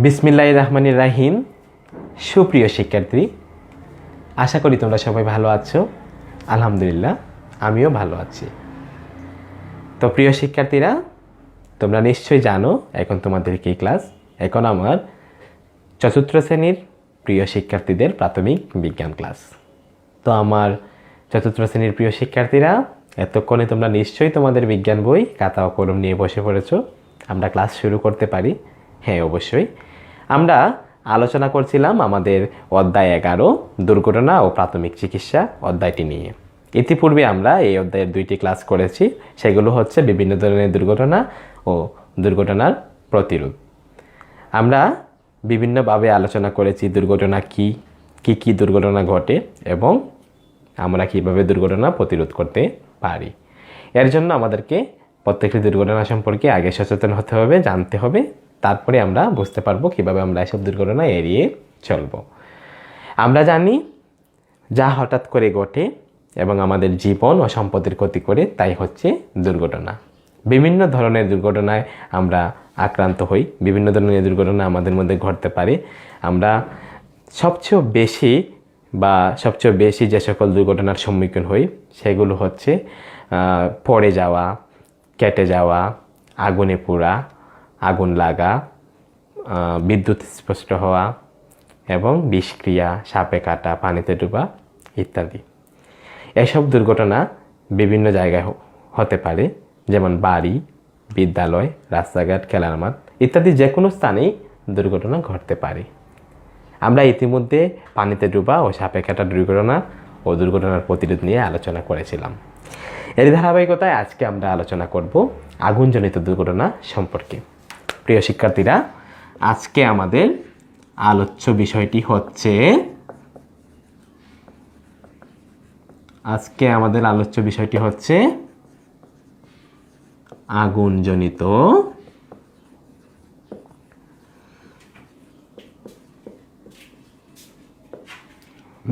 বিসমিল্লাহির রহমানির রাহিম। সুপ্রিয় শিক্ষার্থী, আশা করি তোমরা সবাই ভালো আছো। আলহামদুলিল্লাহ, আমিও ভালো আছি। তো প্রিয় শিক্ষার্থীরা, তোমরা নিশ্চয়ই জানো এখন তোমাদের কী ক্লাস। এখন আমার চতুর্থ শ্রেণীর প্রিয় শিক্ষার্থীদের প্রাথমিক বিজ্ঞান ক্লাস। তো আমার চতুর্থ শ্রেণীর প্রিয় শিক্ষার্থীরা, এতক্ষণে তোমরা নিশ্চয়ই তোমাদের বিজ্ঞান বই খাতা ও কলম নিয়ে বসে পড়েছো। আমরা ক্লাস শুরু করতে পারি? হ্যাঁ, অবশ্যই। আমরা আলোচনা করছিলাম আমাদের অধ্যায় 11 দুর্ঘটনা ও প্রাথমিক চিকিৎসা অধ্যায়টি নিয়ে। ইতিপূর্বে আমরা এই অধ্যায়ের 2টি ক্লাস করেছি। সেগুলো হচ্ছে বিভিন্ন ধরনের দুর্ঘটনা ও দুর্ঘটনার প্রতিরোধ। আমরা বিভিন্নভাবে আলোচনা করেছি দুর্ঘটনা কী কী দুর্ঘটনা ঘটে এবং আমরা কীভাবে দুর্ঘটনা প্রতিরোধ করতে পারি। এর জন্য আমাদেরকে প্রত্যেকটি দুর্ঘটনা সম্পর্কে আগে সচেতন হতে হবে, জানতে হবে। তারপরে আমরা বুঝতে পারবো কীভাবে আমরা এসব দুর্ঘটনা এড়িয়ে চলব। আমরা জানি যা হঠাৎ করে ঘটে এবং আমাদের জীবন ও সম্পদের ক্ষতি করে, তাই হচ্ছে দুর্ঘটনা। বিভিন্ন ধরনের দুর্ঘটনায় আমরা আক্রান্ত হই, বিভিন্ন ধরনের দুর্ঘটনা আমাদের মধ্যে ঘটতে পারে। আমরা সবচেয়ে বেশি যে সকল দুর্ঘটনার সম্মুখীন হই সেগুলো হচ্ছে পড়ে যাওয়া, কেটে যাওয়া, আগুনে পোড়া, আগুন লাগা, বিদ্যুৎ স্পষ্ট হওয়া এবং বিষক্রিয়া, সাপে কাটা, পানিতে ডুবা ইত্যাদি। এসব দুর্ঘটনা বিভিন্ন জায়গায় হতে পারে, যেমন বাড়ি, বিদ্যালয়, রাস্তাঘাট, খেলার মাঠ ইত্যাদি যে কোনো স্থানেই দুর্ঘটনা ঘটতে পারে। আমরা ইতিমধ্যে পানিতে ডুবা ও সাপে কাটা দুর্ঘটনা ও দুর্ঘটনার প্রতিরোধ নিয়ে আলোচনা করেছিলাম। এর ধারাবাহিকতায় আজকে আমরা আলোচনা করব আগুনজনিত দুর্ঘটনা সম্পর্কে। প্রিয় শিক্ষার্থীরা, আজকে আমাদের আলোচ্য বিষয়টি হচ্ছে আগুনজনিত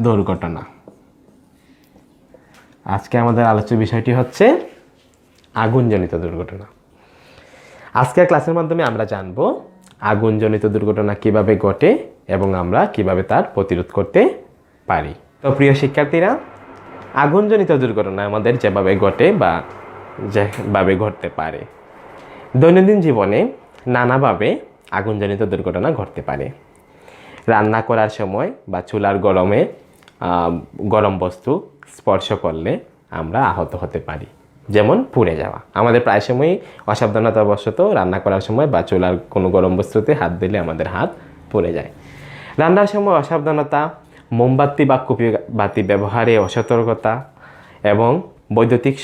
দুর্ঘটনা। আজকে আমাদের আলোচ্য বিষয়টি হচ্ছে আগুনজনিত দুর্ঘটনা। আজকের ক্লাসের মাধ্যমে আমরা জানব আগুনজনিত দুর্ঘটনা কিভাবে ঘটে এবং আমরা কিভাবে তার প্রতিরোধ করতে পারি। তো প্রিয় শিক্ষার্থীরা, আগুনজনিত দুর্ঘটনা আমাদের যেভাবে ঘটে বা যেভাবে ঘটতে পারে, দৈনন্দিন জীবনে নানাভাবে আগুনজনিত দুর্ঘটনা ঘটতে পারে। রান্না করার সময় বা চুলার গরম বস্তু স্পর্শ করলে আমরা আহত হতে পারি, যেমন পুড়ে যাওয়া। আমাদের প্রায় সময়ই অসাবধানতাবশত রান্না করার সময় বা চুলার কোনো গরম বস্তুতে হাত দিলে আমাদের হাত পুড়ে যায়। রান্নার সময় অসাবধানতা, মোমবাতি বা কুপি বাতি ব্যবহারে অসতর্কতা এবং বৈদ্যুতিক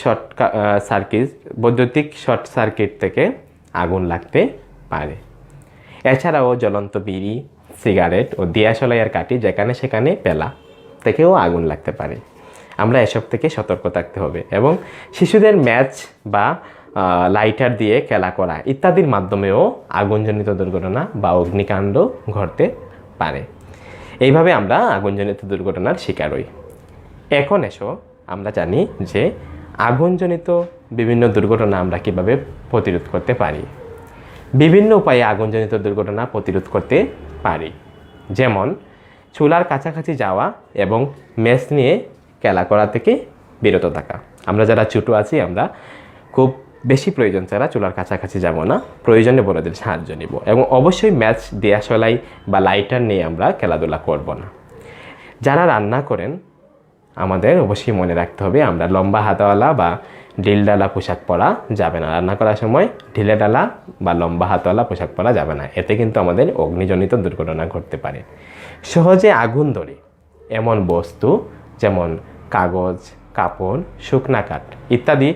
শর্ট সার্কিট থেকে আগুন লাগতে পারে। এছাড়াও জ্বলন্ত বিড়ি, সিগারেট ও দিয়াশলাইয়ের কাঠি যেখানে সেখানে ফেলা থেকেও আগুন লাগতে পারে। আমরা এসব থেকে সতর্ক থাকতে হবে এবং শিশুদের ম্যাচ বা লাইটার দিয়ে খেলা করা ইত্যাদির মাধ্যমেও আগুনজনিত দুর্ঘটনা বা অগ্নিকাণ্ড ঘটতে পারে। এইভাবে আমরা আগুনজনিত দুর্ঘটনার শিকার হই। এখন এসো আমরা জানি যে আগুনজনিত বিভিন্ন দুর্ঘটনা আমরা কিভাবে প্রতিরোধ করতে পারি। বিভিন্ন উপায়ে আগুনজনিত দুর্ঘটনা প্রতিরোধ করতে পারি, যেমন চুলার কাছাকাছি যাওয়া এবং ম্যাচ নিয়ে খেলা করা থেকে বিরত থাকা। আমরা যারা ছোটো আছি, আমরা খুব বেশি প্রয়োজন ছাড়া চুলার কাছাকাছি যাব না, প্রয়োজনে বড়দের সাহায্য নিব এবং অবশ্যই ম্যাচ, দিয়াশলাই বা লাইটার নিয়ে আমরা খেলাধুলা করব না। যারা রান্না করেন, আমাদের অবশ্যই মনে রাখতে হবে আমরা লম্বা হাতওয়ালা বা ঢিলডালা পোশাক পরা যাবে না। রান্না করার সময় ঢিলেডালা বা লম্বা হাতওয়ালা পোশাক পরা যাবে না, এতে কিন্তু আমাদের অগ্নিজনিত দুর্ঘটনা ঘটতে পারে। সহজে আগুন ধরে এমন বস্তু যেমন কাগজ, কাপড়, শুকনা কাঠ ইত্যাদি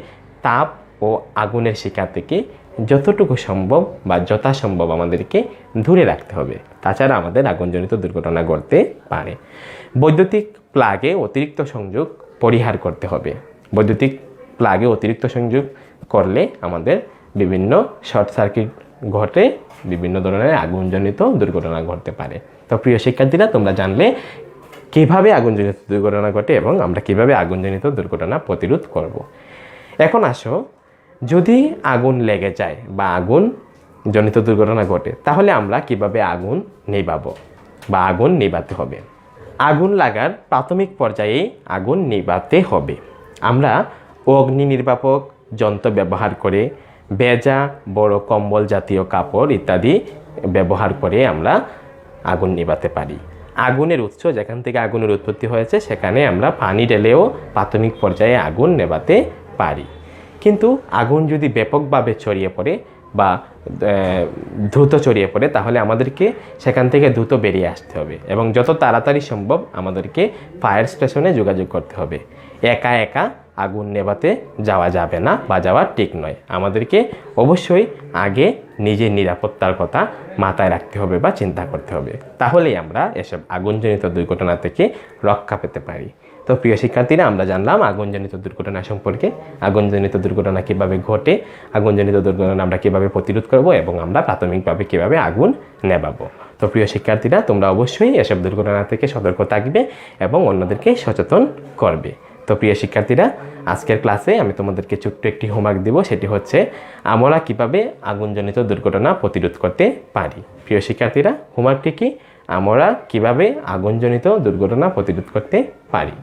তাপ ও আগুনের শিকার থেকে যতটুকু সম্ভব বা যথাসম্ভব আমাদেরকে দূরে রাখতে হবে। তাছাড়া আমাদের আগুনজনিত দুর্ঘটনা ঘটতে পারে। বৈদ্যুতিক প্লাগে অতিরিক্ত সংযোগ পরিহার করতে হবে। বৈদ্যুতিক প্লাগে অতিরিক্ত সংযোগ করলে আমাদের বিভিন্ন শর্ট সার্কিট ঘটে, বিভিন্ন ধরনের আগুনজনিত দুর্ঘটনা ঘটতে পারে। তো প্রিয় শিক্ষার্থীরা, তোমরা জানলে কীভাবে আগুনজনিত দুর্ঘটনা ঘটে এবং আমরা কীভাবে আগুনজনিত দুর্ঘটনা প্রতিরোধ করব। এখন আসো, যদি আগুন লেগে যায় বা আগুন জনিত দুর্ঘটনা ঘটে, তাহলে আমরা কিভাবে আগুন নেভাবো বা আগুন নেভাতে হবে। আগুন লাগার প্রাথমিক পর্যায়ে আগুন নেভাতে হবে। আমরা অগ্নি নির্বাপক যন্ত্র ব্যবহার করে, ভেজা বড় কম্বল জাতীয় কাপড় ইত্যাদি ব্যবহার করে আমরা আগুন নেভাতে পারি। আগুনের উৎস যেখান থেকে আগুনের উৎপত্তি হয়েছে সেখানে আমরা পানি ঢেলেও প্রাথমিক পর্যায়ে আগুন নেভাতে পারি। কিন্তু আগুন যদি ব্যাপকভাবে ছড়িয়ে পড়ে বা দ্রুত ছড়িয়ে পড়ে, তাহলে আমাদেরকে সেখান থেকে দ্রুত বেরিয়ে আসতে হবে এবং যত তাড়াতাড়ি সম্ভব আমাদেরকে ফায়ার স্টেশনে যোগাযোগ করতে হবে। একা একা আগুন নেভাতে যাওয়া যাবে না বা যাওয়া ঠিক নয়। আমাদেরকে অবশ্যই আগে নিজের নিরাপত্তার কথা মাথায় রাখতে হবে বা চিন্তা করতে হবে, তাহলেই আমরা এসব আগুনজনিত দুর্ঘটনা থেকে রক্ষা পেতে পারি। তো প্রিয় শিক্ষার্থীরা, আমরা জানলাম আগুনজনিত দুর্ঘটনা সম্পর্কে, আগুনজনিত দুর্ঘটনা কীভাবে ঘটে, আগুনজনিত দুর্ঘটনা আমরা কীভাবে প্রতিরোধ করব এবং আমরা প্রাথমিকভাবে কীভাবে আগুন নেভাবো। তো প্রিয় শিক্ষার্থীরা, তোমরা অবশ্যই এসব দুর্ঘটনা থেকে সতর্ক থাকবে এবং অন্যদেরকে সচেতন করবে। তো প্রিয় শিক্ষার্থীরা, আজকের ক্লাসে আমি তোমাদেরকে ছোট্ট একটি হোমওয়ার্ক দেব, সেটি হচ্ছে আমরা কিভাবে আগুনজনিত দুর্ঘটনা প্রতিরোধ করতে পারি। প্রিয় শিক্ষার্থীরা, হোমওয়ার্কটি কি? আমরা কিভাবে আগুনজনিত দুর্ঘটনা প্রতিরোধ করতে পারি।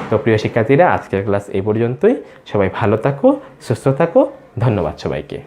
তো প্রিয় শিক্ষার্থীরা, আজকের ক্লাস এই পর্যন্তই। সবাই ভালো থাকো, সুস্থ থাকো। ধন্যবাদ সবাইকে।